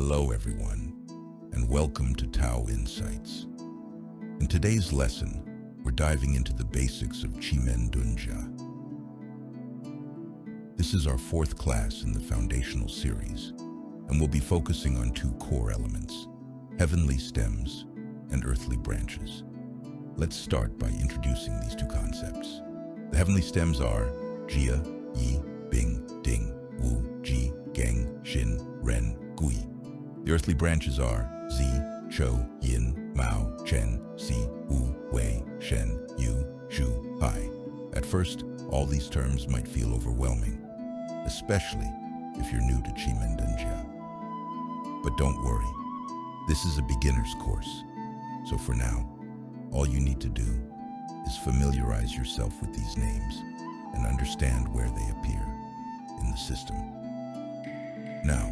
Hello everyone, and welcome to Tao Insights. In today's lesson, we're diving into the basics of Qi Men Dun Jia. This is our fourth class in the foundational series, and we'll be focusing on two core elements, heavenly stems and earthly branches. Let's start by introducing these two concepts. The heavenly stems are Jia, Yi, Bing, Ding, Wu, Ji, Geng, Shen, Ren, Gui. The earthly branches are Zi, Chou, Yin, Mao, Chen, Si, Wu, Wei, Shen, Yu, Shu, Hai. At first, all these terms might feel overwhelming, especially if you're new to Qi Men Dun Jia. But don't worry, this is a beginner's course. So for now, all you need to do is familiarize yourself with these names and understand where they appear in the system. Now,